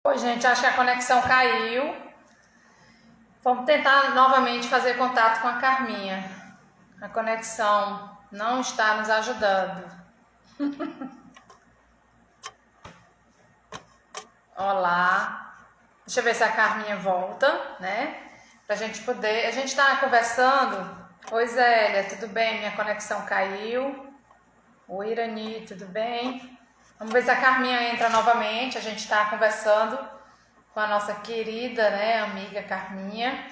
Oi, gente, acho que a conexão caiu. Vamos tentar novamente fazer contato com a Carminha. A conexão não está nos ajudando. Olá. Deixa eu ver se a Carminha volta, né? Pra gente poder... A gente tá conversando. Oi, Zélia, tudo bem? Minha conexão caiu. Oi, Irani, tudo bem? Vamos ver se a Carminha entra novamente. A gente tá conversando com a nossa querida, né, amiga Carminha,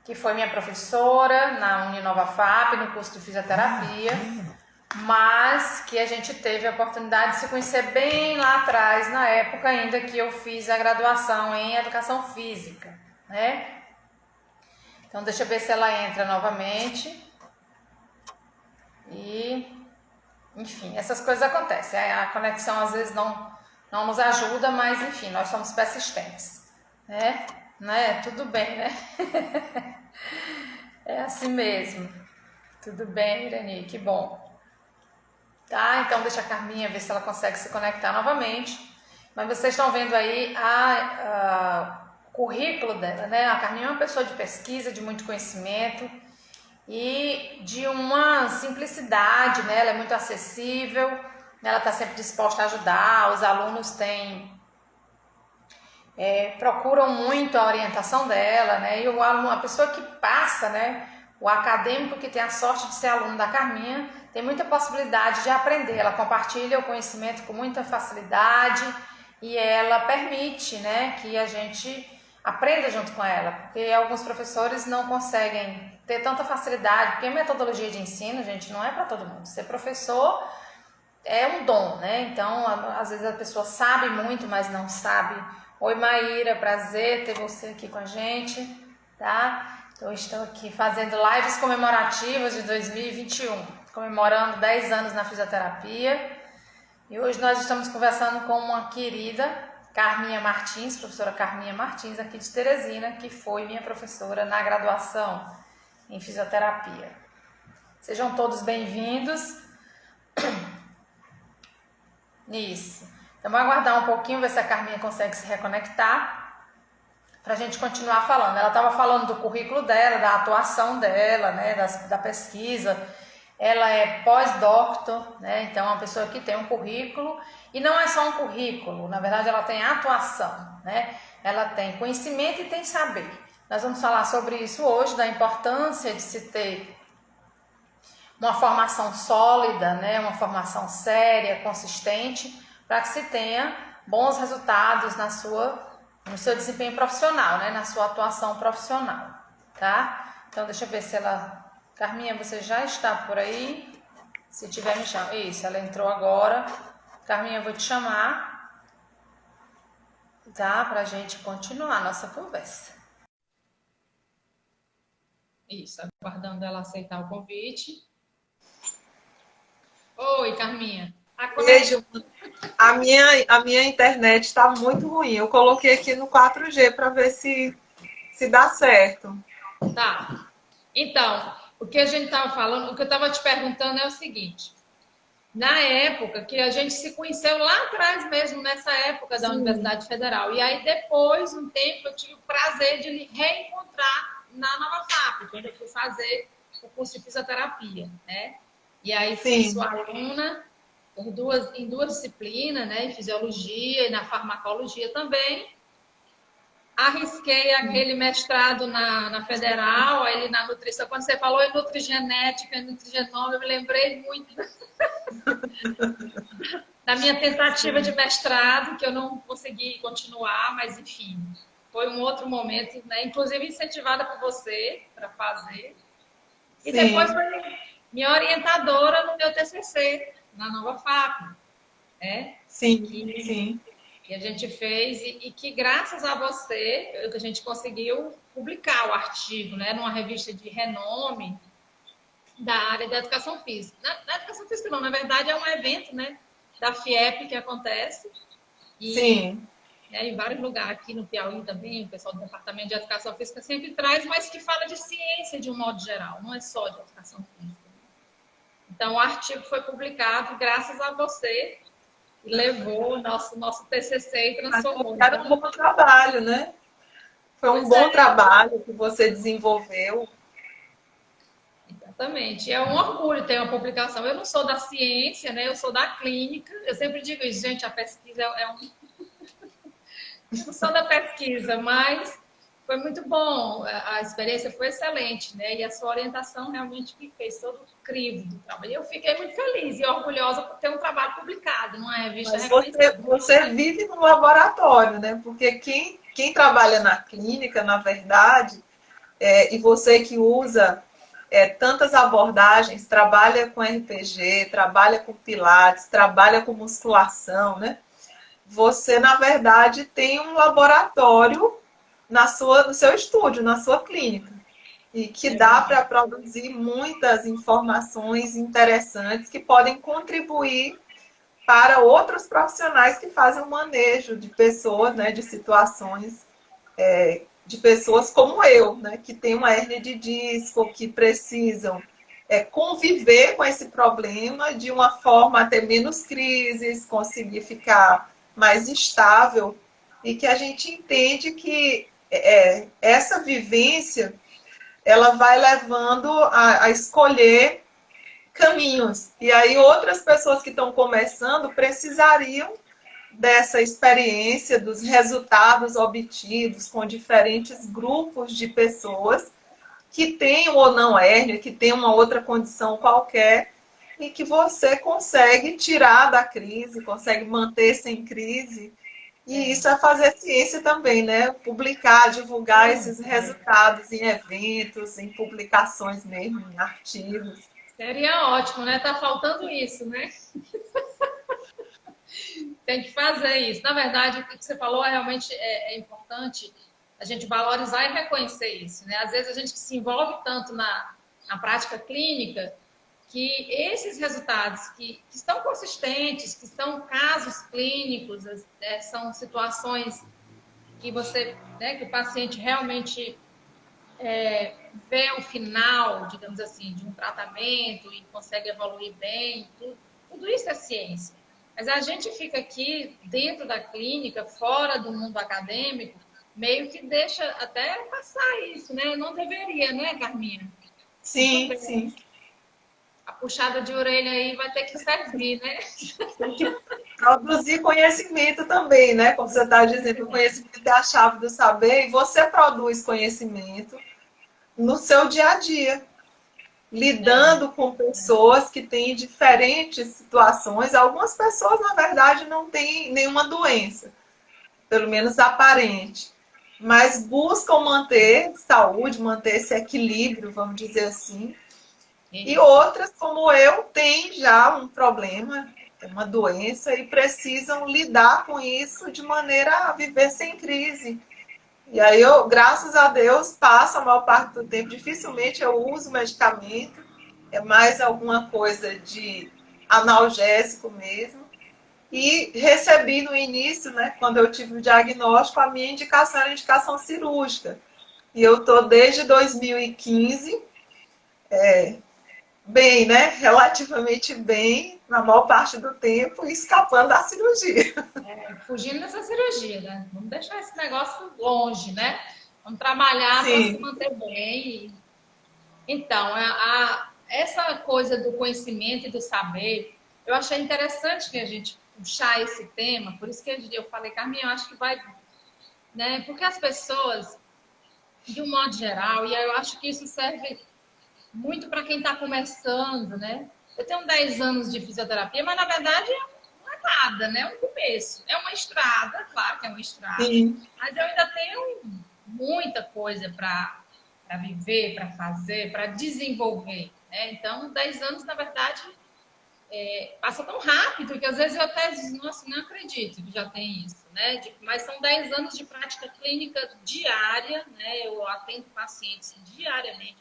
que foi minha professora na Uninova FAP, no curso de fisioterapia, mas que a gente teve a oportunidade de se conhecer bem lá atrás, na época ainda que eu fiz a graduação em Educação Física, né? Então, deixa eu ver se ela entra novamente. E, enfim, essas coisas acontecem. A conexão às vezes não nos ajuda, mas, enfim, nós somos persistentes, né? Tudo bem, né? É assim mesmo. Tudo bem, Irani, que bom. Tá, então deixa a Carminha ver se ela consegue se conectar novamente. Mas vocês estão vendo aí o currículo dela, né? A Carminha é uma pessoa de pesquisa, de muito conhecimento e de uma simplicidade, né? Ela é muito acessível, né? Ela está sempre disposta a ajudar, os alunos procuram muito a orientação dela, né? E o aluno, a pessoa que passa, né? O acadêmico que tem a sorte de ser aluno da Carminha tem muita possibilidade de aprender. Ela compartilha o conhecimento com muita facilidade e ela permite, né, que a gente aprenda junto com ela, porque alguns professores não conseguem ter tanta facilidade, porque a metodologia de ensino, gente, não é para todo mundo. Ser professor é um dom, né? Então, às vezes a pessoa sabe muito, mas não sabe. Oi, Maíra, prazer ter você aqui com a gente, tá? Então, estou aqui fazendo lives comemorativas de 2021, comemorando 10 anos na fisioterapia. E hoje nós estamos conversando com uma querida, Carminha Martins, professora Carminha Martins, aqui de Teresina, que foi minha professora na graduação em fisioterapia. Sejam todos bem-vindos. Isso. Então, vamos aguardar um pouquinho, ver se a Carminha consegue se reconectar para a gente continuar falando. Ela estava falando do currículo dela, da atuação dela, né, da pesquisa. Ela é pós-doutor, né, então é uma pessoa que tem um currículo, e não é só um currículo, na verdade ela tem atuação, né, ela tem conhecimento e tem saber. Nós vamos falar sobre isso hoje, da importância de se ter uma formação sólida, né, uma formação séria, consistente, para que se tenha bons resultados no seu desempenho profissional, né, na sua atuação profissional, tá? Então, deixa eu ver se ela... Carminha, você já está por aí? Se tiver, me chama. Isso, ela entrou agora. Carminha, eu vou te chamar, tá? Pra gente continuar a nossa conversa. Isso, aguardando ela aceitar o convite. Oi, Carminha. Beijo. A minha internet está muito ruim. Eu coloquei aqui no 4G para ver se dá certo. Tá. Então, o que a gente estava falando, o que eu estava te perguntando é o seguinte. Na época que a gente se conheceu lá atrás mesmo, nessa época da Universidade Federal. E aí depois, um tempo, eu tive o prazer de lhe reencontrar na Nova FAP, quando eu fui fazer o curso de fisioterapia, né? E aí fui sua aluna em duas disciplinas, né? Em fisiologia e na farmacologia também. Arrisquei aquele mestrado na Federal, aí na nutrição. Quando você falou em nutrigenética, em nutrigenoma, eu me lembrei muito da minha tentativa de mestrado, que eu não consegui continuar, mas enfim, foi um outro momento, né? Inclusive incentivada por você para fazer. E depois foi minha orientadora no meu TCC, na Nova FAP, né? Sim. Que a gente fez e que graças a você a gente conseguiu publicar o artigo, né, numa revista de renome da área da educação física. Na educação física não, na verdade é um evento, né, da FIEP que acontece e em vários lugares, aqui no Piauí também, o pessoal do Departamento de Educação Física sempre traz, mas que fala de ciência de um modo geral, não é só de educação física. Então o artigo foi publicado graças a você. e levou o nosso TCC e transformou. Era um bom trabalho, né? Foi um bom trabalho que você desenvolveu. Exatamente. É um orgulho ter uma publicação. Eu não sou da ciência, né? Eu sou da clínica. Eu sempre digo isso, gente, a pesquisa é um... Eu não sou da pesquisa, mas foi muito bom. A experiência foi excelente, né? E a sua orientação realmente que fez todo o crivo do trabalho. Eu fiquei muito feliz e orgulhosa por ter um trabalho publicado numa revista reconhecida. Você vive no laboratório, né? Porque quem trabalha na clínica, na verdade, e você que usa tantas abordagens, trabalha com RPG, trabalha com pilates, trabalha com musculação, né? Você, na verdade, tem um laboratório no seu estúdio, na sua clínica. E que dá para produzir muitas informações interessantes que podem contribuir para outros profissionais que fazem o manejo de pessoas, né, de situações, de pessoas como eu, né, que tem uma hérnia de disco, que precisam conviver com esse problema de uma forma a ter menos crises, conseguir ficar mais estável, e que a gente entende que essa vivência ela vai levando a escolher caminhos. E aí outras pessoas que estão começando precisariam dessa experiência, dos resultados obtidos com diferentes grupos de pessoas que tenham ou não hérnia, que tenham uma outra condição qualquer, e que você consegue tirar da crise, consegue manter-se em crise. E isso é fazer ciência também, né? Publicar, divulgar esses resultados em eventos, em publicações mesmo, em artigos. Seria ótimo, né? Tá faltando isso, né? Tem que fazer isso. Na verdade, o que você falou realmente é importante a gente valorizar e reconhecer isso, né? Às vezes a gente se envolve tanto na prática clínica que esses resultados que estão consistentes, que são casos clínicos, são situações que você, né, que o paciente realmente vê o final, digamos assim, de um tratamento e consegue evoluir bem, tudo isso é ciência. Mas a gente fica aqui dentro da clínica, fora do mundo acadêmico, meio que deixa até passar isso, né? Não deveria, né, Carminha? Sim, sim. A puxada de orelha aí vai ter que servir, né? Tem que produzir conhecimento também, né? Como você está dizendo, o conhecimento é a chave do saber, e você produz conhecimento no seu dia a dia, lidando com pessoas que têm diferentes situações. Algumas pessoas, na verdade, não têm nenhuma doença, pelo menos aparente, mas buscam manter saúde, manter esse equilíbrio, vamos dizer assim. E outras, como eu, têm já um problema, uma doença, e precisam lidar com isso de maneira a viver sem crise. E aí eu, graças a Deus, passo a maior parte do tempo. Dificilmente eu uso medicamento, é mais alguma coisa de analgésico mesmo. E recebi no início, né, quando eu tive o diagnóstico, a minha indicação era indicação cirúrgica. E eu estou desde 2015, bem, né, relativamente bem, na maior parte do tempo, escapando da cirurgia. Fugindo dessa cirurgia, né? Vamos deixar esse negócio longe, né? Vamos trabalhar para se manter bem. Então, essa coisa do conhecimento e do saber, eu achei interessante que a gente puxar esse tema, por isso que eu falei, Carminha, eu acho que vai, né? Porque as pessoas, de um modo geral, e eu acho que isso serve muito para quem está começando, né? Eu tenho 10 anos de fisioterapia, mas na verdade não é nada, né? É um começo. É uma estrada, claro que é uma estrada, mas eu ainda tenho muita coisa para viver, para fazer, para desenvolver, né? Então, 10 anos, na verdade, passa tão rápido que às vezes eu até nossa, não acredito que já tem isso, né? Mas são 10 anos de prática clínica diária, né? Eu atendo pacientes diariamente.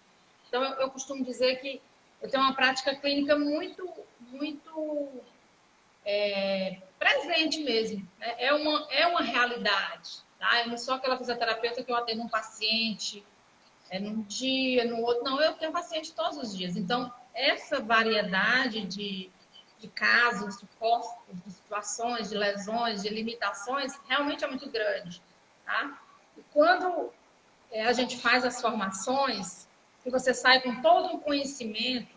Então, eu costumo dizer que eu tenho uma prática clínica muito, muito presente mesmo. Né? É uma realidade. Tá? Eu não sou aquela fisioterapeuta que eu atendo um paciente num dia, no outro. Não, eu tenho paciente todos os dias. Então, essa variedade de de casos, de corpos, de situações, de lesões, de limitações, realmente é muito grande. Tá? E quando a gente faz as formações, que você sai com todo um conhecimento,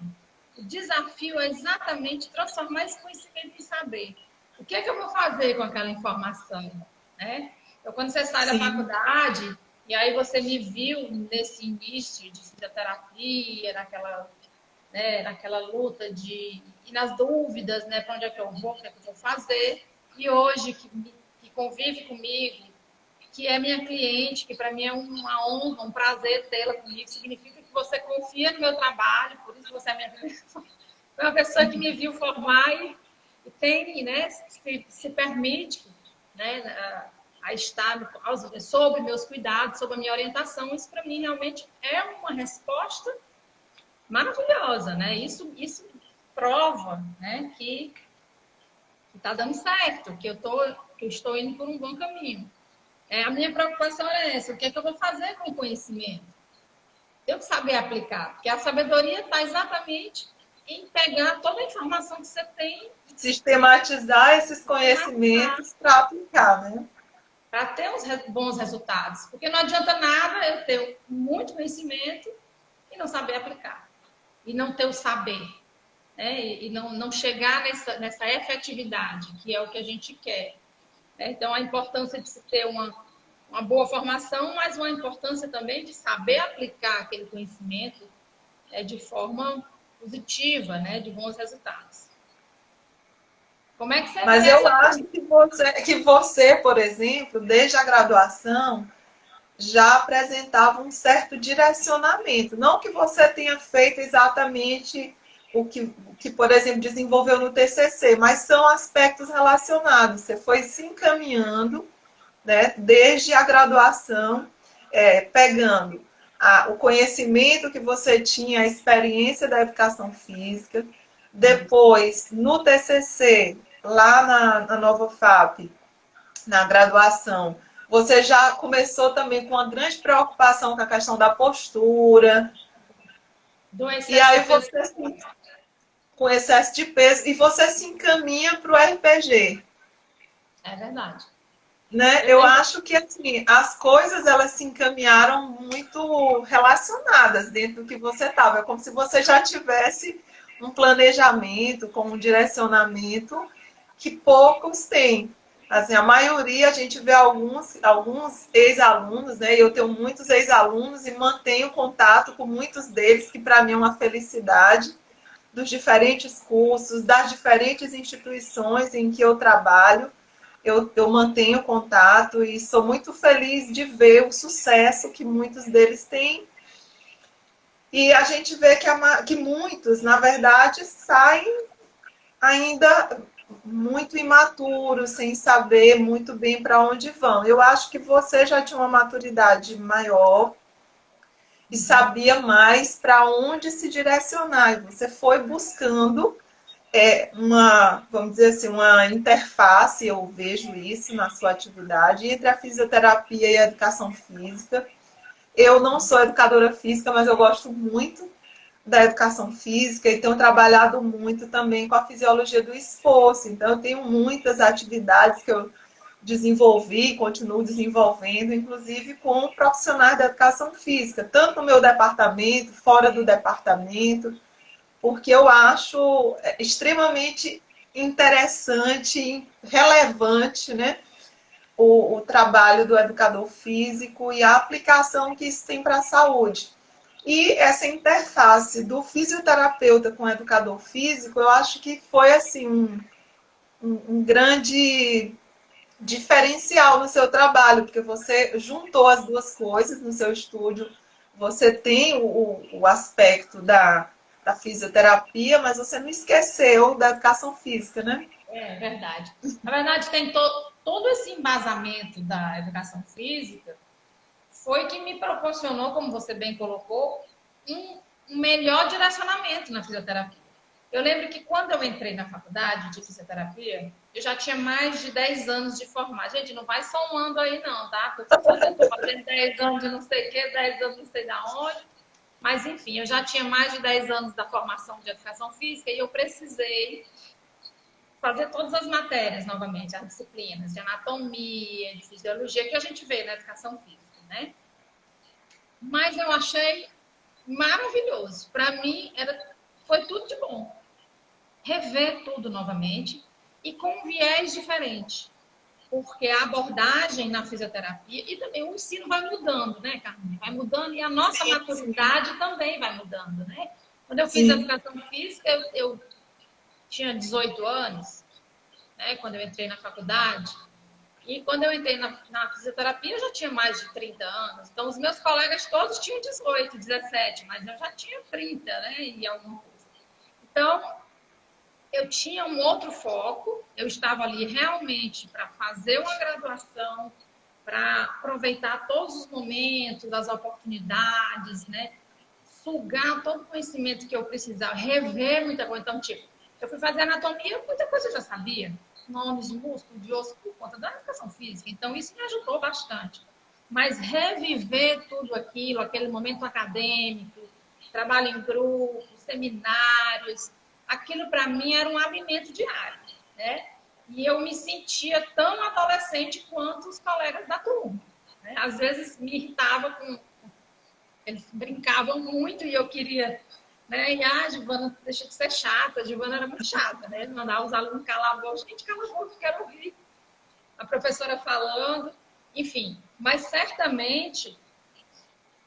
o desafio é exatamente transformar esse conhecimento em saber. O que é que eu vou fazer com aquela informação? Né? Então, quando você sai da faculdade, e aí você me viu nesse início de fisioterapia, naquela luta e nas dúvidas, né, para onde é que eu vou, o que é que eu vou fazer, e hoje que convive comigo, que é minha cliente, que para mim é uma honra, um prazer tê-la comigo, significa que você confia no meu trabalho, por isso você é minha pessoa. Foi uma pessoa que me viu formar e tem, né, se permite, né, a estar sobre meus cuidados, sobre a minha orientação. Isso para mim realmente é uma resposta maravilhosa, né? Isso prova, né, que está dando certo, que eu estou indo por um bom caminho. A minha preocupação é essa: o que é que eu vou fazer com o conhecimento? Eu que saber aplicar, porque a sabedoria está exatamente em pegar toda a informação que você tem, sistematizar esses conhecimentos para aplicar, né? Para ter uns bons resultados. Porque não adianta nada eu ter muito conhecimento e não saber aplicar. E não ter o saber. Né? E não chegar nessa efetividade, que é o que a gente quer. Né? Então, a importância de se ter uma boa formação, mas uma importância também de saber aplicar aquele conhecimento de forma positiva, né? De bons resultados. Como é que você Mas vê eu acho que você, por exemplo, desde a graduação, já apresentava um certo direcionamento. Não que você tenha feito exatamente o que, por exemplo, desenvolveu no TCC, mas são aspectos relacionados. Você foi se encaminhando, né, desde a graduação, pegando o conhecimento que você tinha, a experiência da educação física. Depois, no TCC, lá na Nova FAP, na graduação, você já começou também com uma grande preocupação com a questão da postura. E aí você, com excesso de peso, e você se encaminha para o RPG. É verdade. Né? Eu acho que assim, as coisas elas se encaminharam muito relacionadas dentro do que você estava. É como se você já tivesse um planejamento, com um direcionamento que poucos têm. Assim, a maioria, a gente vê alguns ex-alunos, né? Eu tenho muitos ex-alunos e mantenho contato com muitos deles, que para mim é uma felicidade, dos diferentes cursos, das diferentes instituições em que eu trabalho. Eu mantenho contato e sou muito feliz de ver o sucesso que muitos deles têm. E a gente vê que muitos, na verdade, saem ainda muito imaturos, sem saber muito bem para onde vão. Eu acho que você já tinha uma maturidade maior e sabia mais para onde se direcionar. E você foi buscando vamos dizer assim, uma interface, eu vejo isso na sua atividade, entre a fisioterapia e a educação física. Eu não sou educadora física, mas eu gosto muito da educação física e tenho trabalhado muito também com a fisiologia do esforço. Então, eu tenho muitas atividades que eu desenvolvi e continuo desenvolvendo, inclusive com profissionais da educação física, tanto no meu departamento, fora do departamento, porque eu acho extremamente interessante e relevante, né, o trabalho do educador físico e a aplicação que isso tem para a saúde. E essa interface do fisioterapeuta com o educador físico, eu acho que foi assim um grande diferencial no seu trabalho, porque você juntou as duas coisas no seu estúdio. Você tem o aspecto da fisioterapia, mas você não esqueceu da educação física, né? É verdade. Na verdade, tem todo esse embasamento da educação física foi que me proporcionou, como você bem colocou, um melhor direcionamento na fisioterapia. Eu lembro que quando eu entrei na faculdade de fisioterapia, eu já tinha mais de 10 anos de formar. Gente, não vai só um ano aí não, tá? Tô fazendo 10 anos de não sei o que, 10 anos de não sei da onde. Mas, enfim, eu já tinha mais de 10 anos da formação de educação física e eu precisei fazer todas as matérias novamente, as disciplinas de anatomia, de fisiologia, que a gente vê na educação física, né? Mas eu achei maravilhoso. Para mim, foi tudo de bom. Rever tudo novamente e com um viés diferente. Porque a abordagem na fisioterapia e também o ensino vai mudando, né, Carmen? Vai mudando e a nossa maturidade também vai mudando, né? Quando eu fiz educação física, eu tinha 18 anos, né, quando eu entrei na faculdade. E quando eu entrei na fisioterapia, eu já tinha mais de 30 anos. Então, os meus colegas todos tinham 18, 17, mas eu já tinha 30, né? E alguma coisa. Então, eu tinha um outro foco. Eu estava ali realmente para fazer uma graduação, para aproveitar todos os momentos, as oportunidades, né? Sugar todo o conhecimento que eu precisava, rever muita coisa. Então, tipo, eu fui fazer anatomia, muita coisa eu já sabia. Nomes de músculo, de osso, por conta da educação física. Então, isso me ajudou bastante. Mas reviver tudo aquilo, aquele momento acadêmico, trabalho em grupo, seminários, aquilo para mim era um alimento diário, né? E eu me sentia tão adolescente quanto os colegas da turma, né? Às vezes me irritava com... Eles brincavam muito e eu queria... Né? E a Giovana deixa de ser chata, a Giovana era muito chata, né? Mandar os alunos calar a boca, gente, cala a boca, eu quero ouvir a professora falando, enfim. Mas certamente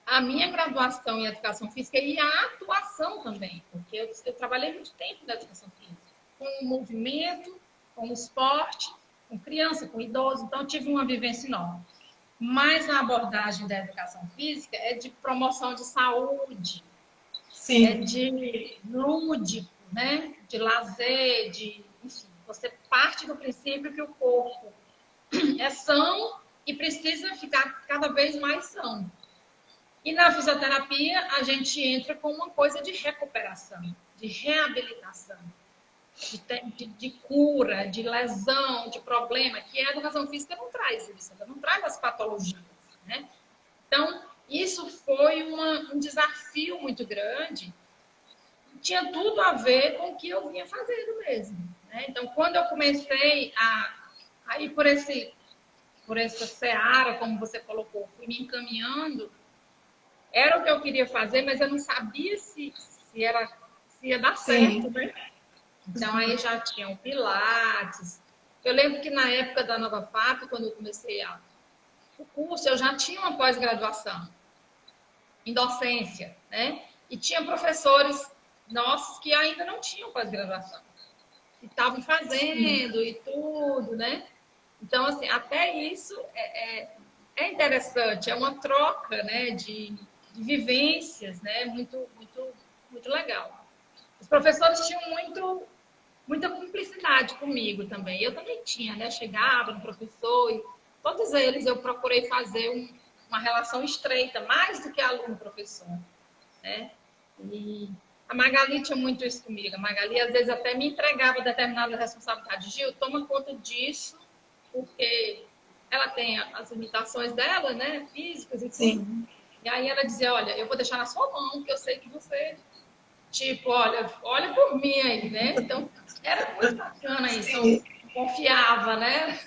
a minha graduação em educação física e a atuação também, porque eu trabalhei muito tempo na educação física, com o movimento, com o esporte, com criança, com idoso, então eu tive uma vivência enorme. Mas a abordagem da educação física é de promoção de saúde, é de lúdico, né? De lazer, enfim, você parte do princípio que o corpo é são e precisa ficar cada vez mais são. E na fisioterapia a gente entra com uma coisa de recuperação, de reabilitação, de cura, de lesão, de problema, que a educação física não traz isso, ela não traz as patologias, né? Então, isso foi um desafio muito grande. Tinha tudo a ver com o que eu vinha fazendo mesmo, né? Então, quando eu comecei a ir por essa seara, como você colocou, fui me encaminhando, era o que eu queria fazer, mas eu não sabia se ia dar certo, né? Então, aí já tinha o Pilates. Eu lembro que na época da Nova FAP, quando eu comecei o curso, eu já tinha uma pós-graduação em docência, né? E tinha professores nossos que ainda não tinham pós-graduação, que estavam fazendo e tudo, né? Então, assim, até isso é interessante, é uma troca, né, de vivências, né? Muito, muito, muito legal. Os professores tinham muita cumplicidade comigo também. Eu também tinha, né? Chegava no professor e todos eles eu procurei fazer uma relação estreita, mais do que aluno-professor, né? E a Magali tinha muito isso comigo. A Magali, às vezes, até me entregava determinada responsabilidade. Gil, toma conta disso, porque ela tem as limitações dela, né? Físicas e tudo. Sim. E aí ela dizia, olha, eu vou deixar na sua mão, que eu sei que você, tipo, olha por mim aí, né? Então, era muito bacana isso. Eu confiava, né?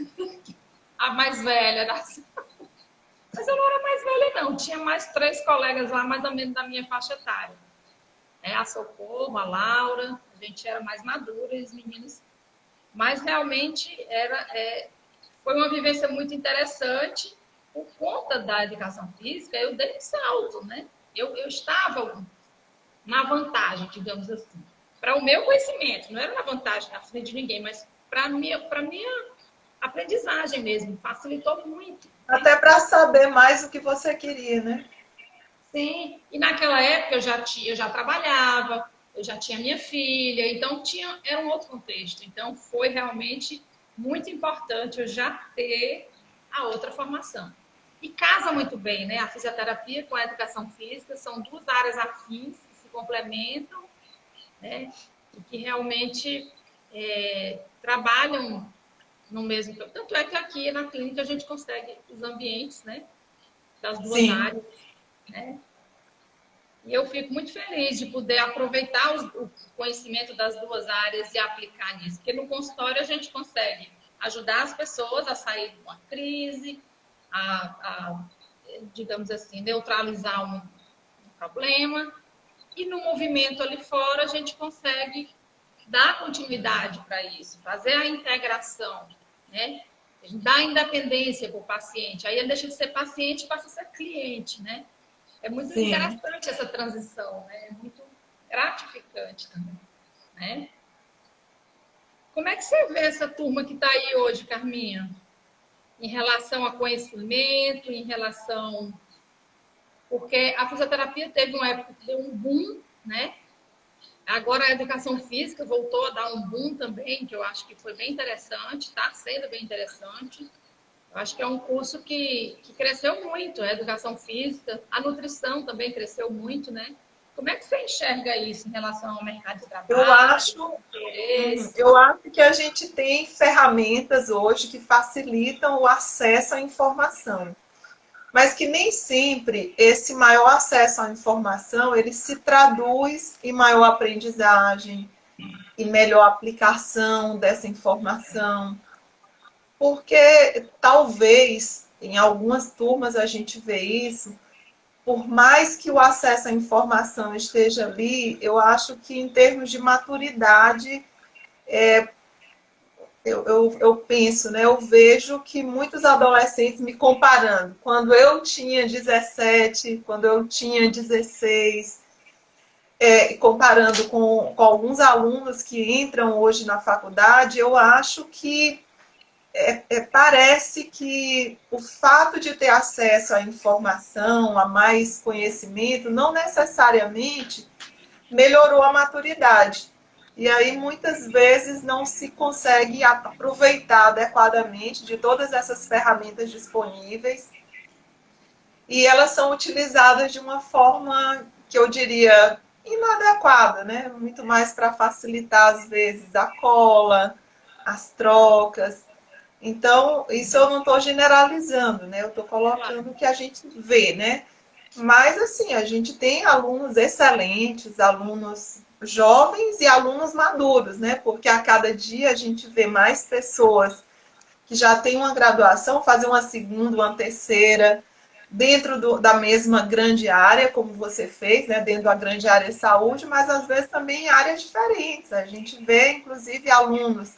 A mais velha da... Mas eu não era mais velha, não. Tinha mais 3 colegas lá, mais ou menos da minha faixa etária. A Socorro, a Laura, a gente era mais madura, os meninos. Mas realmente foi uma vivência muito interessante. Por conta da educação física, eu dei um salto, né? Eu estava na vantagem, digamos assim. Para o meu conhecimento, não era na vantagem na frente de ninguém, mas para a minha aprendizagem mesmo, facilitou muito. Até para saber mais o que você queria, né? Sim, e naquela época eu já trabalhava, eu já tinha minha filha, então era um outro contexto. Então foi realmente muito importante eu já ter a outra formação. E casa muito bem, né? A fisioterapia com a educação física são 2 áreas afins que se complementam, né? E que realmente trabalham no mesmo campo. Tanto é que aqui na clínica a gente consegue os ambientes, né? Das 2 áreas, né? E eu fico muito feliz de poder aproveitar o conhecimento das duas áreas e aplicar nisso, porque no consultório a gente consegue ajudar as pessoas a sair de uma crise, digamos assim, neutralizar um problema, e no movimento ali fora a gente consegue dar continuidade para isso, fazer a integração, né? A gente dá independência para o paciente, aí ele deixa de ser paciente e passa a ser cliente, né? É muito Sim. interessante essa transição, né? É muito gratificante também, né? Como é que você vê essa turma que está aí hoje, Carminha? Em relação a conhecimento, em relação... Porque a fisioterapia teve uma época que deu um boom, né? Agora a educação física voltou a dar um boom também, que eu acho que foi bem interessante, está sendo bem interessante. Eu acho que é um curso que cresceu muito, a educação física, a nutrição também cresceu muito, né? Como é que você enxerga isso em relação ao mercado de trabalho? Eu acho que a gente tem ferramentas hoje que facilitam o acesso à informação, mas que nem sempre esse maior acesso à informação ele se traduz em maior aprendizagem, em melhor aplicação dessa informação. Porque talvez em algumas turmas a gente vê isso, por mais que o acesso à informação esteja ali, eu acho que em termos de maturidade, eu penso, né? Eu vejo que muitos adolescentes me comparando, quando eu tinha 17, quando eu tinha 16, comparando com alguns alunos que entram hoje na faculdade, eu acho que parece que o fato de ter acesso à informação, a mais conhecimento, não necessariamente melhorou a maturidade. E aí, muitas vezes, não se consegue aproveitar adequadamente de todas essas ferramentas disponíveis. E elas são utilizadas de uma forma que eu diria inadequada, né? Muito mais para facilitar, às vezes, a cola, as trocas. Então, isso eu não estou generalizando, né? Eu estou colocando o que a gente vê, né? Mas, assim, a gente tem alunos excelentes, alunos jovens e alunos maduros, né? Porque a cada dia a gente vê mais pessoas que já têm uma graduação, fazer uma segunda, uma terceira, dentro da mesma grande área, como você fez, né? Dentro da grande área de saúde, mas às vezes também em áreas diferentes. A gente vê, inclusive, alunos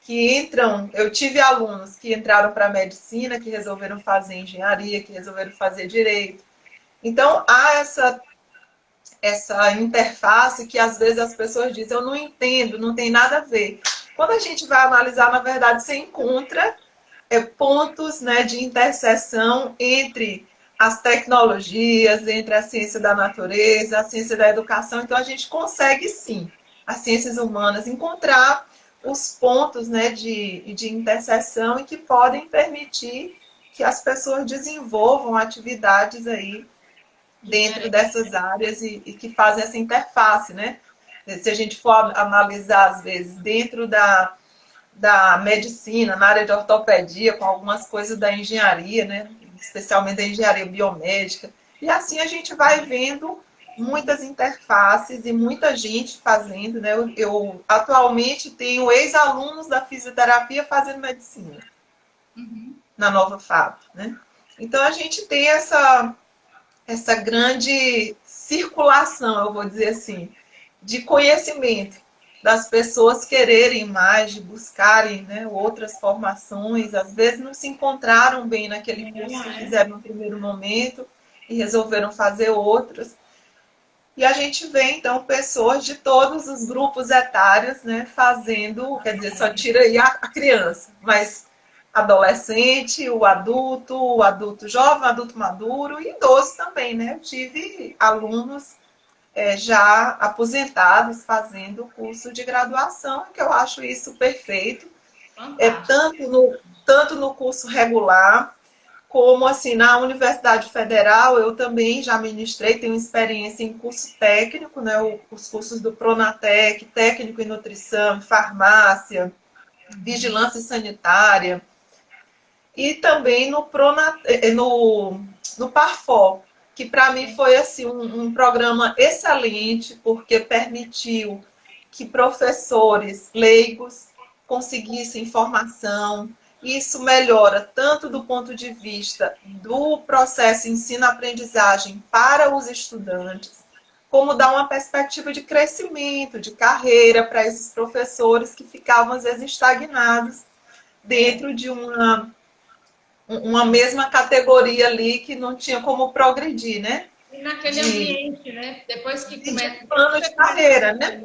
que entram, eu tive alunos que entraram para a medicina, que resolveram fazer engenharia, que resolveram fazer direito. Então, há essa interface que às vezes as pessoas dizem, eu não entendo, não tem nada a ver. Quando a gente vai analisar, na verdade, você encontra pontos, né, de interseção entre as tecnologias, entre a ciência da natureza, a ciência da educação. Então, a gente consegue, sim, as ciências humanas, encontrar os pontos, né, de interseção e que podem permitir que as pessoas desenvolvam atividades aí dentro dessas áreas e que fazem essa interface, né? Se a gente for analisar, às vezes, dentro da medicina, na área de ortopedia, com algumas coisas da engenharia, né? Especialmente da engenharia biomédica. E assim a gente vai vendo muitas interfaces e muita gente fazendo, né? Eu atualmente tenho ex-alunos da fisioterapia fazendo medicina na Nova FAP, né? Então a gente tem essa grande circulação, eu vou dizer assim, de conhecimento, das pessoas quererem mais, de buscarem, né, outras formações, às vezes não se encontraram bem naquele curso que fizeram no primeiro momento e resolveram fazer outros. E a gente vê, então, pessoas de todos os grupos etários, né, fazendo, quer dizer, só tira aí a criança, mas adolescente, o adulto jovem, o adulto maduro e idoso também, né? Eu tive alunos já aposentados fazendo curso de graduação, que eu acho isso perfeito. Tanto no curso regular, como assim, na Universidade Federal, eu também já ministrei, tenho experiência em curso técnico, né? Os cursos do Pronatec, técnico em nutrição, farmácia, vigilância sanitária, e também no Parfor, que para mim foi assim, um programa excelente, porque permitiu que professores leigos conseguissem informação. Isso melhora tanto do ponto de vista do processo ensino-aprendizagem para os estudantes, como dá uma perspectiva de crescimento, de carreira para esses professores que ficavam, às vezes, estagnados dentro de uma mesma categoria ali que não tinha como progredir, né? E naquele ambiente, né? Depois que começa... De um plano de carreira, né?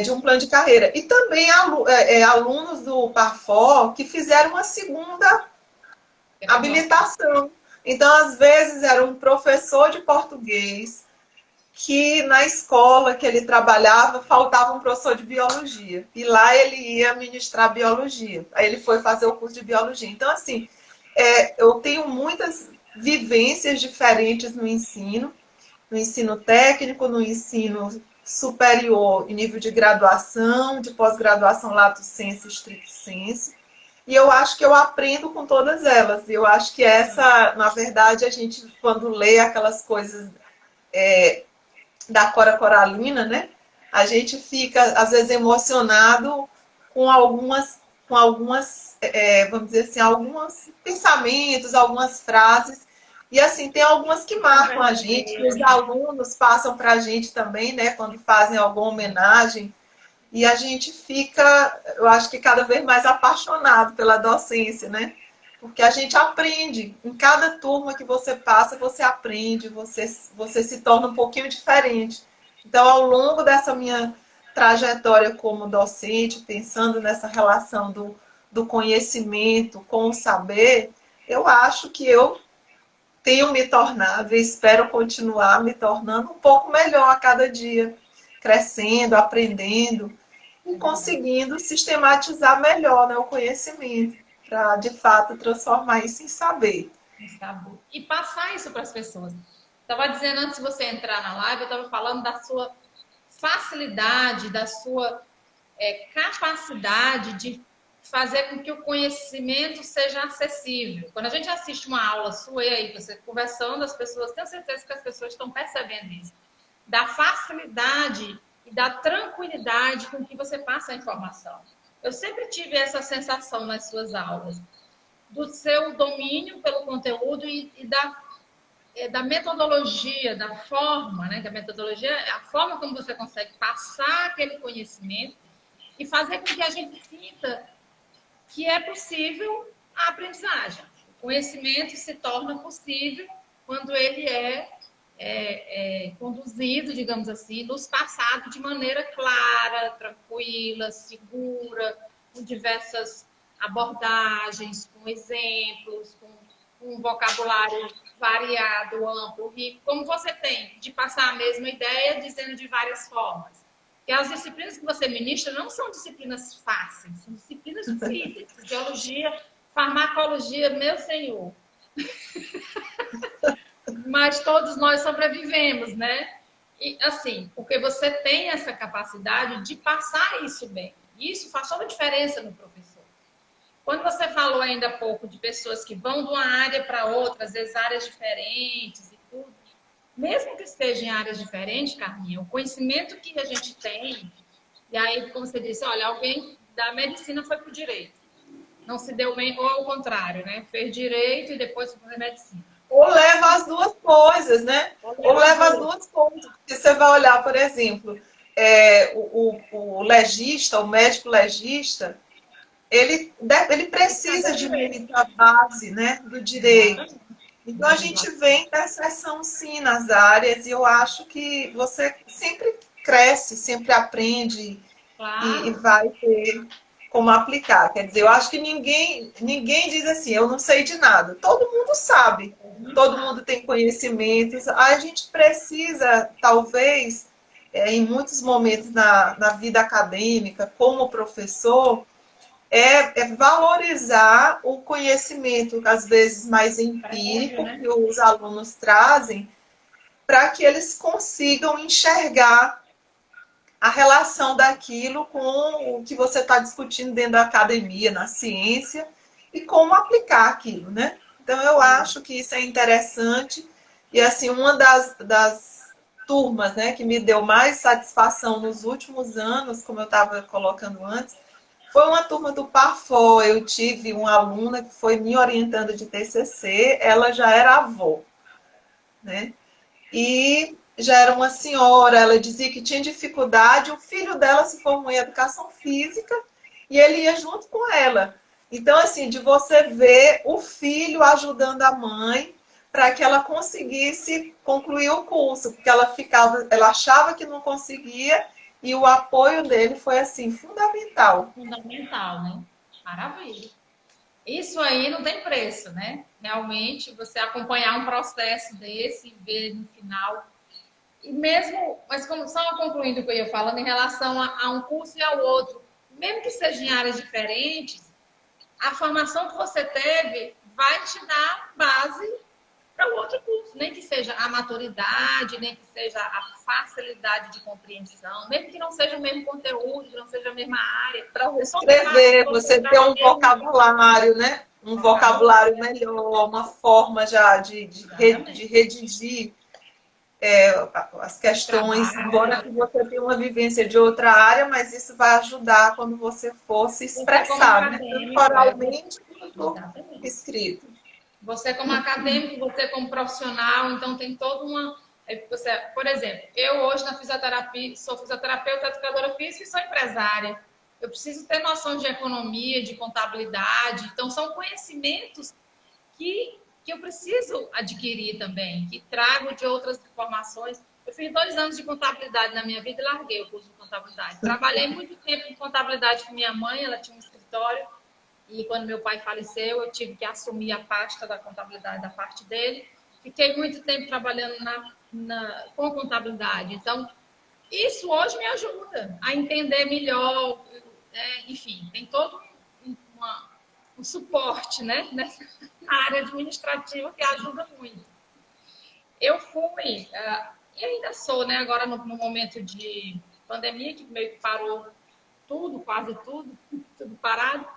De um plano de carreira. E também alunos do PAFOR que fizeram uma segunda habilitação. Então, às vezes, era um professor de português que na escola que ele trabalhava faltava um professor de biologia. E lá ele ia ministrar biologia. Aí ele foi fazer o curso de biologia. Então, assim, eu tenho muitas vivências diferentes no ensino técnico, no ensino superior em nível de graduação, de pós-graduação lato sensu e stricto sensu. E eu acho que eu aprendo com todas elas. Eu acho que essa, na verdade, a gente, quando lê aquelas coisas da Cora Coralina, né? A gente fica, às vezes, emocionado com algumas vamos dizer assim, alguns pensamentos, algumas frases. E, assim, tem algumas que marcam a gente, que os alunos passam para a gente também, né? Quando fazem alguma homenagem. E a gente fica, eu acho que cada vez mais apaixonado pela docência, né? Porque a gente aprende. Em cada turma que você passa, você aprende, você se torna um pouquinho diferente. Então, ao longo dessa minha trajetória como docente, pensando nessa relação do conhecimento com o saber, eu acho que eu tenho me tornado e espero continuar me tornando um pouco melhor a cada dia, crescendo, aprendendo e conseguindo sistematizar melhor, né, o conhecimento, para, de fato, transformar isso em saber. E passar isso para as pessoas. Estava dizendo antes de você entrar na live, eu estava falando da sua facilidade, da sua capacidade de fazer com que o conhecimento seja acessível. Quando a gente assiste uma aula sua, e aí você conversando, as pessoas, tenho certeza que as pessoas estão percebendo isso. Da facilidade e da tranquilidade com que você passa a informação. Eu sempre tive essa sensação nas suas aulas, do seu domínio pelo conteúdo e da metodologia, da forma, né? Que a metodologia é a forma como você consegue passar aquele conhecimento e fazer com que a gente sinta que é possível a aprendizagem. O conhecimento se torna possível quando ele é conduzido, digamos assim, nos passados de maneira clara, tranquila, segura, com diversas abordagens, com exemplos, com um vocabulário variado, amplo, rico, como você tem, de passar a mesma ideia dizendo de várias formas. Porque as disciplinas que você ministra não são disciplinas fáceis, são disciplinas difíceis. Fisiologia, farmacologia, meu senhor. Mas todos nós sobrevivemos, né? E assim, porque você tem essa capacidade de passar isso bem. Isso faz toda a diferença no professor. Quando você falou ainda há pouco de pessoas que vão de uma área para outra, às vezes áreas diferentes e tudo, mesmo que esteja em áreas diferentes, Carminha, o conhecimento que a gente tem, e aí, como você disse, olha, alguém da medicina foi para o direito. Não se deu bem, ou ao contrário, né? Fez direito e depois foi para medicina. Ou leva as duas coisas, né? Ou leva as duas coisas. Porque você vai olhar, por exemplo, o legista, o médico legista, ele precisa de muita base, né, do direito. Então, a gente vem da exceção, sim, nas áreas, e eu acho que você sempre cresce, sempre aprende, claro, e vai ter como aplicar. Quer dizer, eu acho que ninguém diz assim, eu não sei de nada. Todo mundo sabe, todo mundo tem conhecimentos. A gente precisa, talvez, em muitos momentos na vida acadêmica, como professor, valorizar o conhecimento, às vezes mais empírico, que os alunos trazem, para que eles consigam enxergar a relação daquilo com o que você está discutindo dentro da academia, na ciência, e como aplicar aquilo, né? Então, eu acho que isso é interessante. E assim, uma das turmas, né, que me deu mais satisfação nos últimos anos, como eu estava colocando antes, foi uma turma do Parfó. Eu tive uma aluna que foi minha orientanda de TCC, ela já era avó, né? E já era uma senhora, ela dizia que tinha dificuldade, o filho dela se formou em educação física e ele ia junto com ela. Então, assim, de você ver o filho ajudando a mãe para que ela conseguisse concluir o curso, porque ela achava que não conseguia e o apoio dele foi assim fundamental. Fundamental, né? Maravilha. Isso aí não tem preço, né? Realmente, você acompanhar um processo desse e ver no final. E mesmo, mas como só concluindo o que eu ia falando, em relação a um curso e ao outro, mesmo que sejam em áreas diferentes, a formação que você teve vai te dar base para o outro curso, nem que seja a maturidade, nem que seja a facilidade de compreensão, mesmo que não seja o mesmo conteúdo, que não seja a mesma área. Para escrever, você ter um vocabulário, né? Um vocabulário melhor, uma forma já de redigir as questões, embora que você tenha uma vivência de outra área, mas isso vai ajudar quando você for se expressar, né? Tanto oralmente quanto escrito. Você como acadêmico, você como profissional, então tem toda uma... Você, por exemplo, eu hoje na fisioterapia, sou fisioterapeuta, educadora física e sou empresária. Eu preciso ter noção de economia, de contabilidade, então são conhecimentos que eu preciso adquirir também, que trago de outras formações. Eu fiz 2 anos de contabilidade na minha vida e larguei o curso de contabilidade. Trabalhei muito tempo em contabilidade com minha mãe, ela tinha um escritório, e quando meu pai faleceu, eu tive que assumir a pasta da contabilidade da parte dele. Fiquei muito tempo trabalhando com contabilidade. Então, isso hoje me ajuda a entender melhor. Enfim, tem todo um suporte, né, nessa área administrativa que ajuda muito. Eu fui, e ainda sou, né, agora no momento de pandemia, que meio que parou tudo, quase tudo, tudo parado.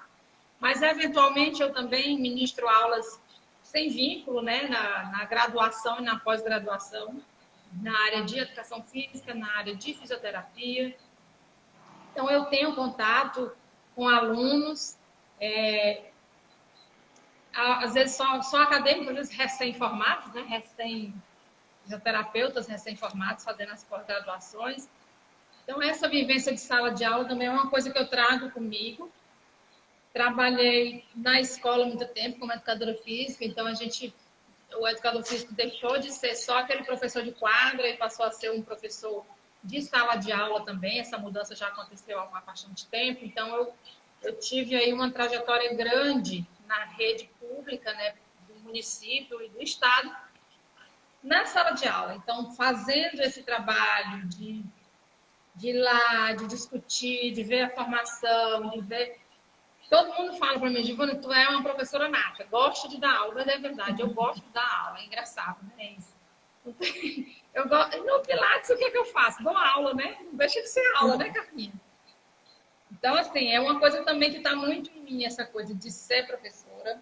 Mas, eventualmente, eu também ministro aulas sem vínculo, né, na graduação e na pós-graduação, na área de educação física, na área de fisioterapia. Então, eu tenho contato com alunos, às vezes só acadêmicos, às vezes recém-formados, né, fisioterapeutas recém-formados, fazendo as pós-graduações. Então, essa vivência de sala de aula também é uma coisa que eu trago comigo. Trabalhei na escola há muito tempo como educadora física, então o educador físico deixou de ser só aquele professor de quadra e passou a ser um professor de sala de aula também. Essa mudança já aconteceu há bastante tempo, então eu tive aí uma trajetória grande na rede pública, né, do município e do estado, na sala de aula. Então, fazendo esse trabalho de ir lá, de discutir, de ver a formação, de ver... Todo mundo fala para mim, Giovana, tu é uma professora nata, gosto de dar aula, mas é verdade, eu gosto de dar aula, é engraçado, né? Eu gosto... No Pilates, o que é que eu faço? Dou aula, né? Não deixa de ser aula, né, Carminha? Então, assim, é uma coisa também que está muito em mim, essa coisa de ser professora,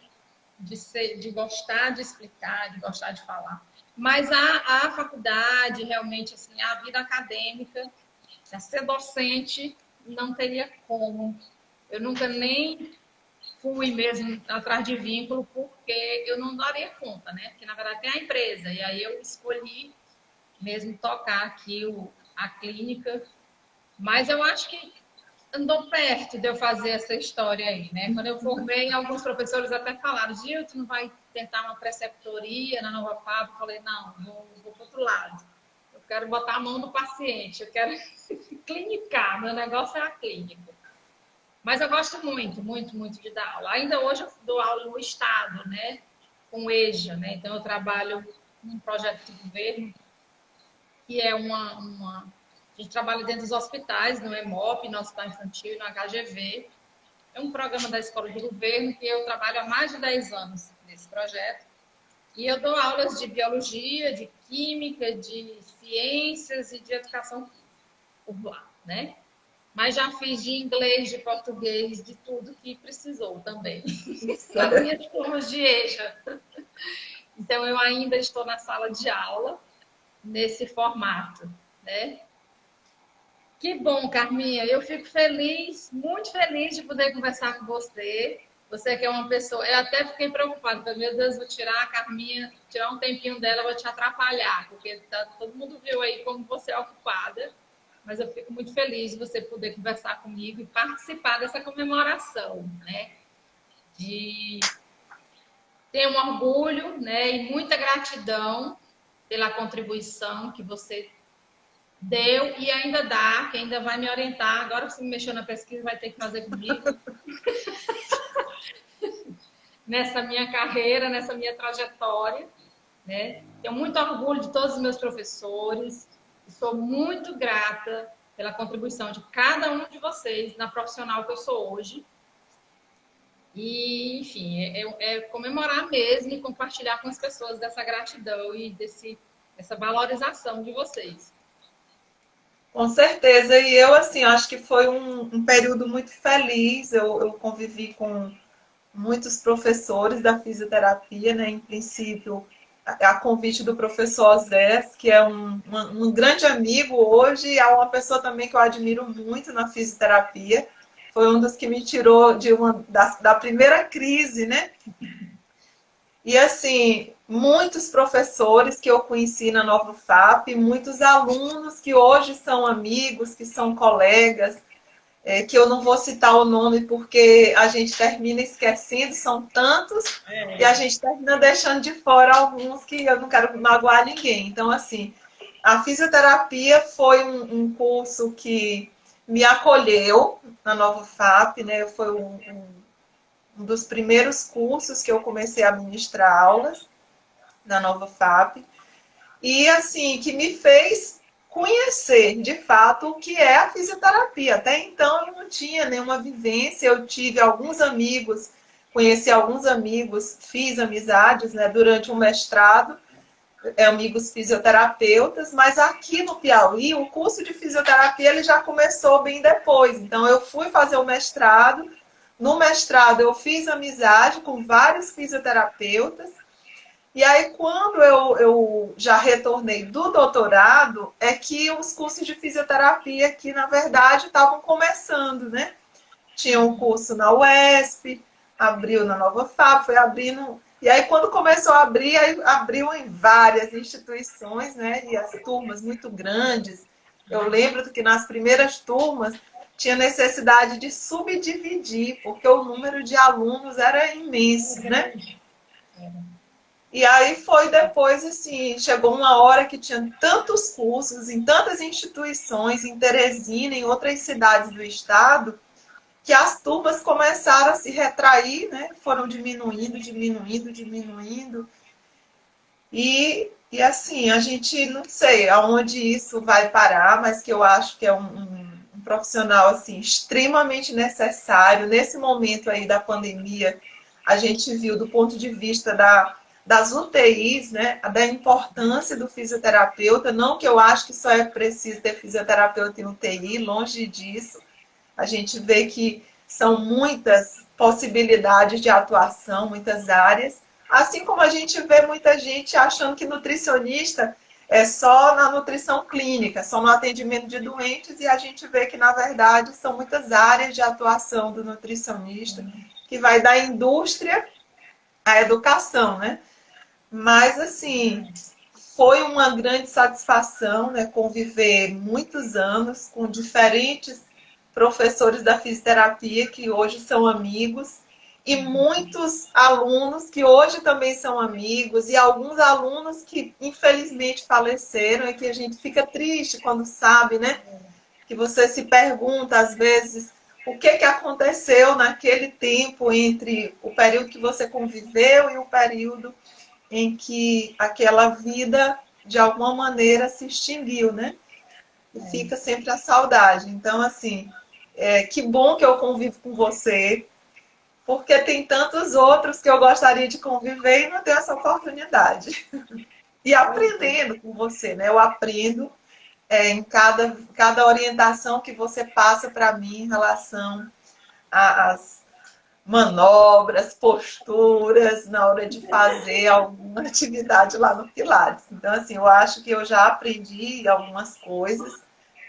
de gostar de explicar, de gostar de falar. Mas a faculdade, realmente, assim, a vida acadêmica, ser docente, não teria como. Eu nunca nem fui mesmo atrás de vínculo, porque eu não daria conta, né? Porque, na verdade, tem a empresa. E aí eu escolhi mesmo tocar aqui a clínica. Mas eu acho que andou perto de eu fazer essa história aí, né? Quando eu formei, alguns professores até falaram, Gil, tu não vai tentar uma preceptoria na Nova Fábrica? Eu falei, não, vou para outro lado. Eu quero botar a mão no paciente, eu quero clinicar, meu negócio é a clínica. Mas eu gosto muito, muito, muito de dar aula. Ainda hoje eu dou aula no Estado, né? Com o EJA, né? Então eu trabalho num projeto de governo, que é a gente trabalha dentro dos hospitais, no EMOP, no Hospital Infantil, no HGV. É um programa da Escola de Governo que eu trabalho há mais de 10 anos nesse projeto. E eu dou aulas de biologia, de química, de ciências e de educação por lá, né? Mas já fiz de inglês, de português, de tudo que precisou também. Nas minhas turmas de EJA. Então, eu ainda estou na sala de aula, nesse formato, né? Que bom, Carminha. Eu fico feliz, muito feliz de poder conversar com você. Você que é uma pessoa... Eu até fiquei preocupada. Falei, meu Deus, vou tirar a Carminha, tirar um tempinho dela, vou te atrapalhar. Porque todo mundo viu aí como você é ocupada. Mas eu fico muito feliz de você poder conversar comigo e participar dessa comemoração, né? Ter um orgulho, né? E muita gratidão pela contribuição que você deu e ainda dá, que ainda vai me orientar. Agora você me mexeu na pesquisa, vai ter que fazer comigo. Nessa minha carreira, nessa minha trajetória, né? Tenho muito orgulho de todos os meus professores. Sou muito grata pela contribuição de cada um de vocês na profissional que eu sou hoje. E, enfim, é comemorar mesmo e compartilhar com as pessoas dessa gratidão e dessa valorização de vocês. Com certeza, e eu assim, acho que foi um período muito feliz, eu convivi com muitos professores da fisioterapia, né? Em princípio, a convite do professor Osés, que é um grande amigo hoje, é uma pessoa também que eu admiro muito na fisioterapia, foi um dos que me tirou da primeira crise, né? E assim, muitos professores que eu conheci na Nova FAP, muitos alunos que hoje são amigos, que são colegas, que eu não vou citar o nome porque a gente termina esquecendo, são tantos, e a gente termina deixando de fora alguns que eu não quero magoar ninguém. Então, assim, a fisioterapia foi um curso que me acolheu na Nova FAP, né? Foi um dos primeiros cursos que eu comecei a ministrar aulas na Nova FAP, e assim, que me fez conhecer de fato o que é a fisioterapia. Até então eu não tinha nenhuma vivência, eu tive alguns amigos, conheci alguns amigos, fiz amizades, né, durante o mestrado, amigos fisioterapeutas, mas aqui no Piauí o curso de fisioterapia ele já começou bem depois. Então eu fui fazer o mestrado, no mestrado eu fiz amizade com vários fisioterapeutas. E aí, quando eu já retornei do doutorado, é que os cursos de fisioterapia aqui, na verdade, estavam começando, né? Tinha um curso na UESP, abriu na Nova FAP, foi abrindo... E aí, quando começou a abrir, aí abriu em várias instituições, né? E as turmas muito grandes. Eu lembro que nas primeiras turmas tinha necessidade de subdividir, porque o número de alunos era imenso, né? E aí foi depois, assim, chegou uma hora que tinha tantos cursos em tantas instituições, em Teresina, em outras cidades do estado, que as turmas começaram a se retrair, né? Foram diminuindo, diminuindo, diminuindo. E assim, a gente não sei aonde isso vai parar, mas que eu acho que é um profissional assim, extremamente necessário. Nesse momento aí da pandemia, a gente viu do ponto de vista das UTIs, né, da importância do fisioterapeuta, não que eu acho que só é preciso ter fisioterapeuta em UTI, longe disso. A gente vê que são muitas possibilidades de atuação, muitas áreas, assim como a gente vê muita gente achando que nutricionista é só na nutrição clínica, só no atendimento de doentes, e a gente vê que, na verdade, são muitas áreas de atuação do nutricionista, que vai da indústria à educação, né? Mas, assim, foi uma grande satisfação, né, conviver muitos anos com diferentes professores da fisioterapia que hoje são amigos e muitos alunos que hoje também são amigos e alguns alunos que infelizmente faleceram e que a gente fica triste quando sabe, né? Que você se pergunta às vezes o que aconteceu naquele tempo entre o período que você conviveu e o período em que aquela vida, de alguma maneira, se extinguiu, né? E fica sempre a saudade. Então, assim, que bom que eu convivo com você, porque tem tantos outros que eu gostaria de conviver e não tenho essa oportunidade. E aprendendo com você, né? Eu aprendo em cada orientação que você passa para mim em relação às manobras, posturas na hora de fazer alguma atividade lá no Pilates. Então, assim, eu acho que eu já aprendi algumas coisas.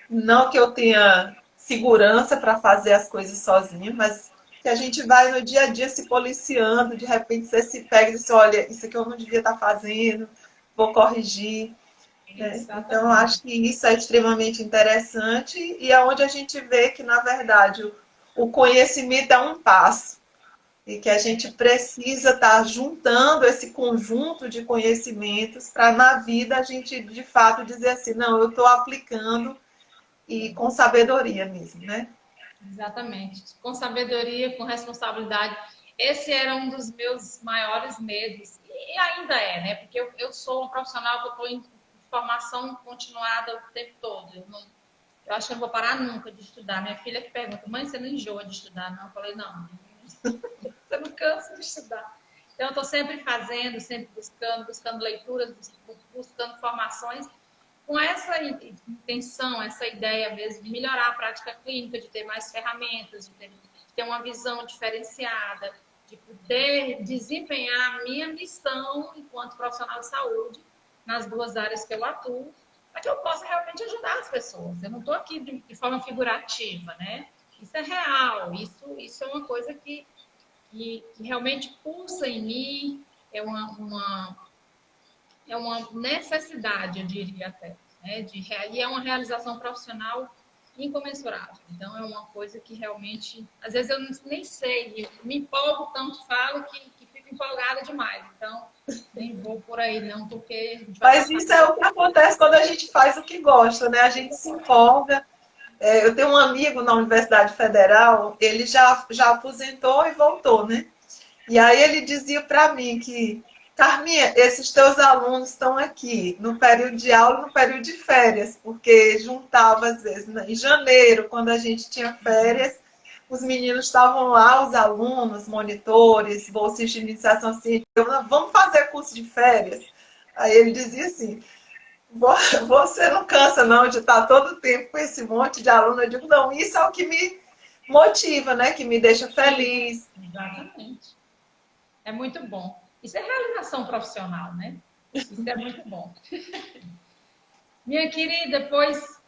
Não que eu tenha segurança para fazer as coisas sozinha, mas que a gente vai no dia a dia se policiando, de repente você se pega e diz, olha, isso aqui eu não devia estar fazendo, vou corrigir. Né? Então, eu acho que isso é extremamente interessante e é onde a gente vê que, na verdade, o conhecimento é um passo e que a gente precisa estar juntando esse conjunto de conhecimentos para, na vida, a gente, de fato, dizer assim, não, eu estou aplicando e com sabedoria mesmo, né? Exatamente. Com sabedoria, com responsabilidade. Esse era um dos meus maiores medos. E ainda é, né? Porque eu sou uma profissional que eu estou em formação continuada o tempo todo. Eu acho que eu não vou parar nunca de estudar. Minha filha que pergunta, mãe, você não enjoa de estudar? Não, eu falei, não, você não cansa de estudar. Então, eu estou sempre fazendo, sempre buscando leituras, buscando formações, com essa intenção, essa ideia mesmo de melhorar a prática clínica, de ter mais ferramentas, de ter uma visão diferenciada, de poder desempenhar a minha missão enquanto profissional de saúde nas duas áreas que eu atuo, para que eu possa realmente ajudar as pessoas. Eu não estou aqui de forma figurativa, né? Isso é real, isso é uma coisa que realmente pulsa em mim, é uma necessidade, eu diria até, né? E é uma realização profissional incomensurável. Então, é uma coisa que realmente, às vezes eu nem sei, eu me empolgo tanto, falo que fico empolgada demais. Então, nem vou por aí não, porque... Mas isso é o que acontece quando a gente faz o que gosta, né? A gente se empolga. Eu tenho um amigo na Universidade Federal, ele já aposentou e voltou, né? E aí ele dizia para mim que, Carminha, esses teus alunos estão aqui no período de aula e no período de férias, porque juntava às vezes, né? Em janeiro, quando a gente tinha férias, os meninos estavam lá, os alunos, monitores, bolsistas de iniciação científica, vamos fazer curso de férias. Aí ele dizia assim, você não cansa não de estar todo o tempo com esse monte de aluno? Eu digo, não, isso é o que me motiva, né? Que me deixa feliz. Exatamente. É muito bom. Isso é realização profissional, né? Isso é muito bom. Minha querida, pois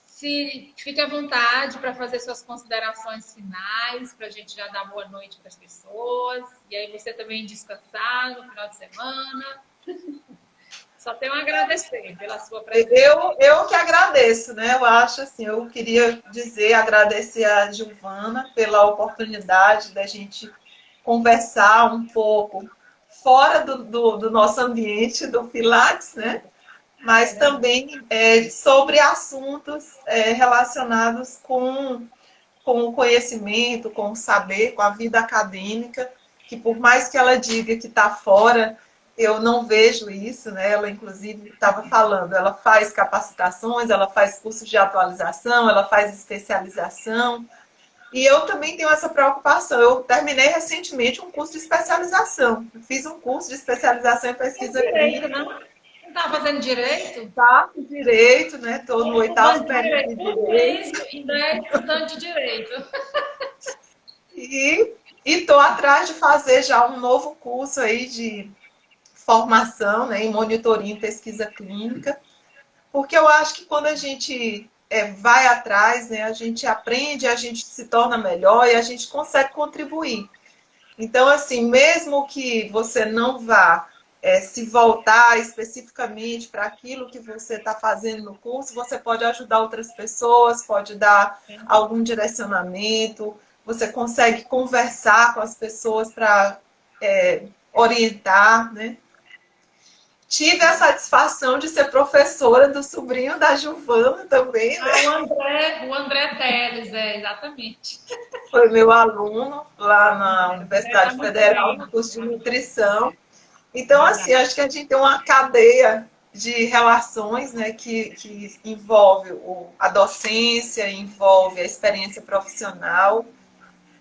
se fique à vontade para fazer suas considerações finais, para a gente já dar boa noite para as pessoas. E aí você também descansar no final de semana. Só tenho a agradecer pela sua presença. Eu que agradeço, né? Eu acho assim, eu queria agradecer a Giovana pela oportunidade da gente conversar um pouco fora do nosso ambiente do Pilates, né? Mas também sobre assuntos relacionados com o conhecimento, com o saber, com a vida acadêmica, que por mais que ela diga que está fora, eu não vejo isso, né? Ela, inclusive, estava falando, ela faz capacitações, ela faz cursos de atualização, ela faz especialização. E eu também tenho essa preocupação. Eu terminei recentemente um curso de especialização. Eu fiz um curso de especialização em pesquisa clínica. Não está fazendo direito? Tá, direito, né? Estou no 8º período de direito. Isso, ainda é estudante de direito. E estou atrás de fazer já um novo curso aí de formação, né, em monitoria em pesquisa clínica, porque eu acho que quando a gente vai atrás, né, a gente aprende, a gente se torna melhor e a gente consegue contribuir. Então, assim, mesmo que você não vá se voltar especificamente para aquilo que você está fazendo no curso, você pode ajudar outras pessoas, pode dar algum direcionamento, você consegue conversar com as pessoas para orientar, né? Tive a satisfação de ser professora do sobrinho da Giovana também, né? O André Teles, exatamente. Foi meu aluno lá na Universidade Federal, no curso de nutrição. Então, assim, acho que a gente tem uma cadeia de relações, né, que envolve a docência, envolve a experiência profissional,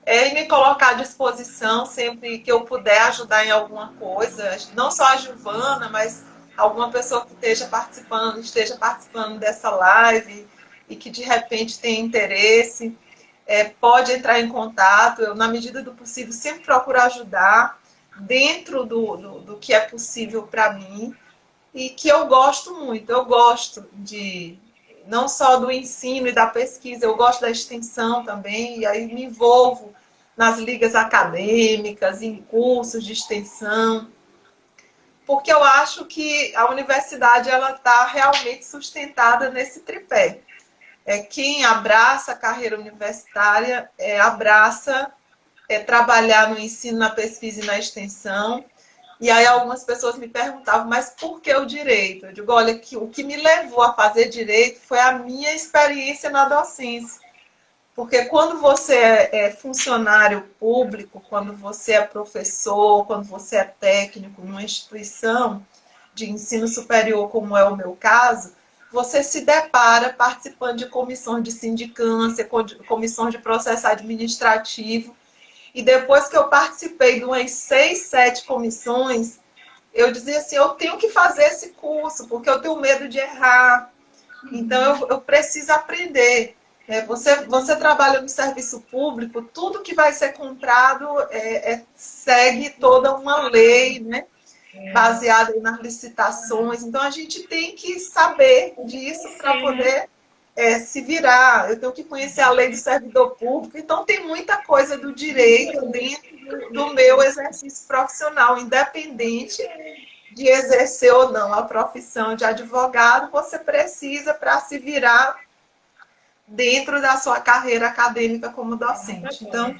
e me colocar à disposição sempre que eu puder ajudar em alguma coisa, não só a Giovana, mas alguma pessoa que esteja participando dessa live e que de repente tem interesse. pode entrar em contato. Eu, na medida do possível, sempre procuro ajudar dentro do que é possível para mim e que eu gosto muito. Eu gosto de não só do ensino e da pesquisa, eu gosto da extensão também, e aí me envolvo nas ligas acadêmicas, em cursos de extensão, porque eu acho que a universidade ela está realmente sustentada nesse tripé. Quem abraça a carreira universitária abraça trabalhar no ensino, na pesquisa e na extensão. E aí algumas pessoas me perguntavam, mas por que o direito? Eu digo, olha, o que me levou a fazer direito foi a minha experiência na docência. Porque quando você é funcionário público, quando você é professor, quando você é técnico numa instituição de ensino superior, como é o meu caso, você se depara participando de comissões de sindicância, comissões de processo administrativo. E depois que eu participei de umas 6, 7 comissões, eu dizia assim, eu tenho que fazer esse curso, porque eu tenho medo de errar. Então, eu preciso aprender. Você trabalha no serviço público, tudo que vai ser comprado segue toda uma lei, né? Baseada nas licitações. Então, a gente tem que saber disso para poder se virar. Eu tenho que conhecer a lei do servidor público. Então, tem muita coisa do direito dentro do meu exercício profissional, independente de exercer ou não a profissão de advogado, você precisa para se virar dentro da sua carreira acadêmica como docente. Então,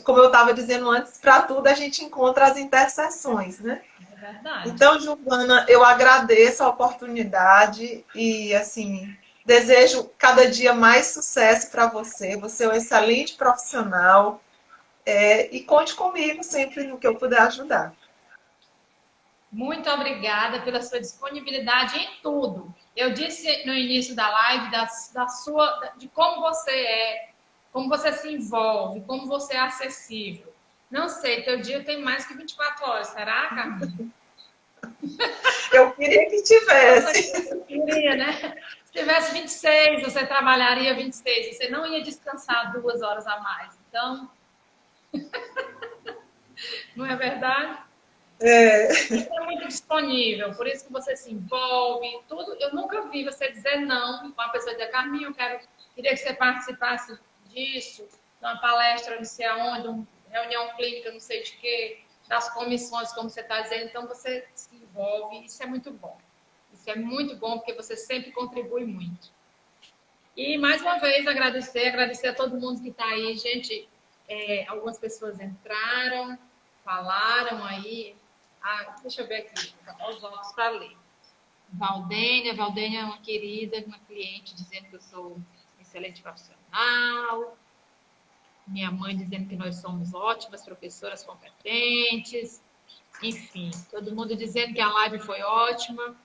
como eu estava dizendo antes, para tudo a gente encontra as interseções, né? É verdade. Então, Giovana, eu agradeço a oportunidade e, assim, desejo cada dia mais sucesso para você. Você é um excelente profissional e conte comigo sempre no que eu puder ajudar. Muito obrigada pela sua disponibilidade em tudo. Eu disse no início da live de como você é, como você se envolve, como você é acessível. Não sei, teu dia tem mais que 24 horas, será, Carminha? Eu queria que tivesse. Queria, né? Se tivesse 26, você trabalharia 26. Você não ia descansar 2 horas a mais. Então, não é verdade? Você é muito disponível, por isso que você se envolve, tudo. Eu nunca vi você dizer não com uma pessoa dizer, Carminha, queria que você participasse disso, de uma palestra, não sei aonde, uma reunião clínica, não sei de quê, das comissões, como você está dizendo. Então, você se envolve, isso é muito bom. Isso é muito bom, porque você sempre contribui muito. E, mais uma vez, agradecer a todo mundo que está aí. Gente, algumas pessoas entraram, falaram aí. Deixa eu ver aqui, os óculos para ler. Valdênia é uma querida, uma cliente dizendo que eu sou um excelente profissional. Minha mãe dizendo que nós somos ótimas professoras competentes. Enfim, todo mundo dizendo que a live foi ótima.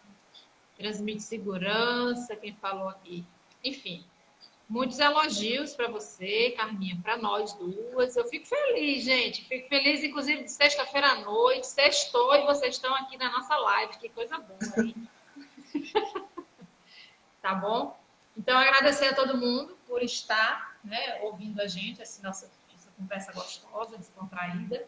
Transmite segurança, quem falou aqui. Enfim, muitos elogios para você, Carminha, para nós duas. Eu fico feliz, gente. Fico feliz, inclusive, de sexta-feira à noite. Sextou e vocês estão aqui na nossa live. Que coisa boa, hein? Tá bom? Então, agradecer a todo mundo por estar, né, ouvindo a gente, essa conversa gostosa, descontraída.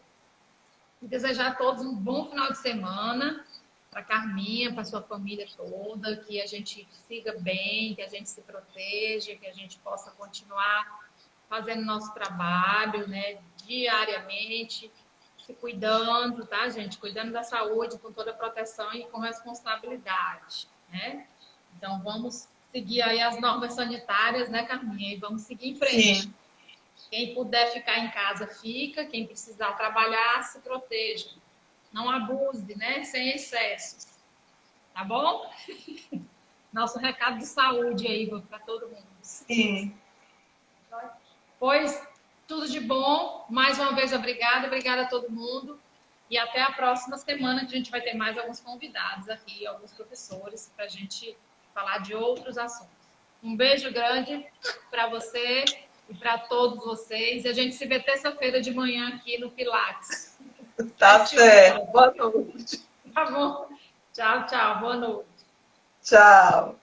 E desejar a todos um bom final de semana. Para a Carminha, para a sua família toda, que a gente siga bem, que a gente se proteja, que a gente possa continuar fazendo nosso trabalho, né, diariamente, se cuidando, tá, gente? Cuidando da saúde com toda a proteção e com responsabilidade, né? Então, vamos seguir aí as normas sanitárias, né, Carminha? E vamos seguir em frente. Sim. Quem puder ficar em casa, fica. Quem precisar trabalhar, se proteja. Não abuse, né? Sem excessos. Tá bom? Nosso recado de saúde aí para todo mundo. Sim. Pois, tudo de bom. Mais uma vez, obrigada. Obrigada a todo mundo. E até a próxima semana, que a gente vai ter mais alguns convidados aqui, alguns professores, para a gente falar de outros assuntos. Um beijo grande para você e para todos vocês. E a gente se vê terça-feira de manhã aqui no Pilates. Tá certo. Boa noite. Tá bom. Tchau, tchau. Boa noite. Tchau.